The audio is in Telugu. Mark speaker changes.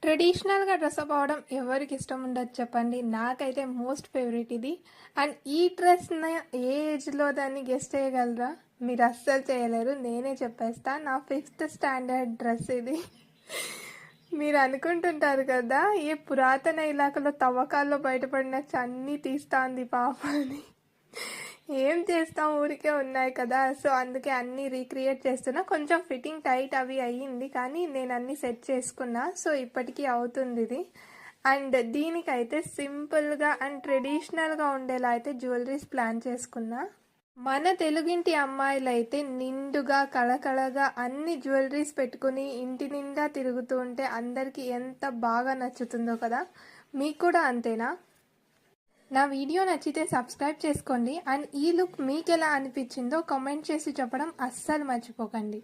Speaker 1: ట్రెడిషనల్గా డ్రెస్అప్ అవ్వడం ఎవరికి ఇష్టం ఉండదు చెప్పండి. నాకైతే మోస్ట్ ఫేవరెట్ ఇది. అండ్ ఈ డ్రెస్ని ఏ ఏజ్లో దాన్ని గెస్ట్ చేయగలరా? మీరు అస్సలు చేయలేరు. నేనే చెప్పేస్తా. నా 5th స్టాండర్డ్ డ్రెస్ ఇది. మీరు అనుకుంటుంటారు కదా, ఏ పురాతన ఇలాకలో తవ్వకాల్లో బయటపడినట్టు అన్నీ తీస్తాంది పాప అని. ఏం చేస్తాం, ఊరికే ఉన్నాయి కదా, సో అందుకే అన్నీ రీక్రియేట్ చేస్తున్నా. కొంచెం ఫిట్టింగ్ టైట్ అవి అయ్యింది, కానీ నేను అన్నీ సెట్ చేసుకున్నా. సో ఇప్పటికీ అవుతుంది ఇది. అండ్ దీనికైతే సింపుల్గా అండ్ ట్రెడిషనల్గా ఉండేలా అయితే జ్యువెలరీస్ ప్లాన్ చేసుకున్నా. మన తెలుగింటి అమ్మాయిలు అయితే నిండుగా కళకళగా అన్ని జ్యువెలరీస్ పెట్టుకుని ఇంటి నిండా తిరుగుతూ ఉంటే అందరికీ ఎంత బాగా నచ్చుతుందో కదా. మీకు కూడా అంతేనా? నా వీడియో నచ్చితే సబ్స్క్రైబ్ చేసుకోండి. అండ్ ఈ లుక్ మీకు ఎలా అనిపించిందో కామెంట్ చేసి చెప్పడం అస్సలు మర్చిపోకండి.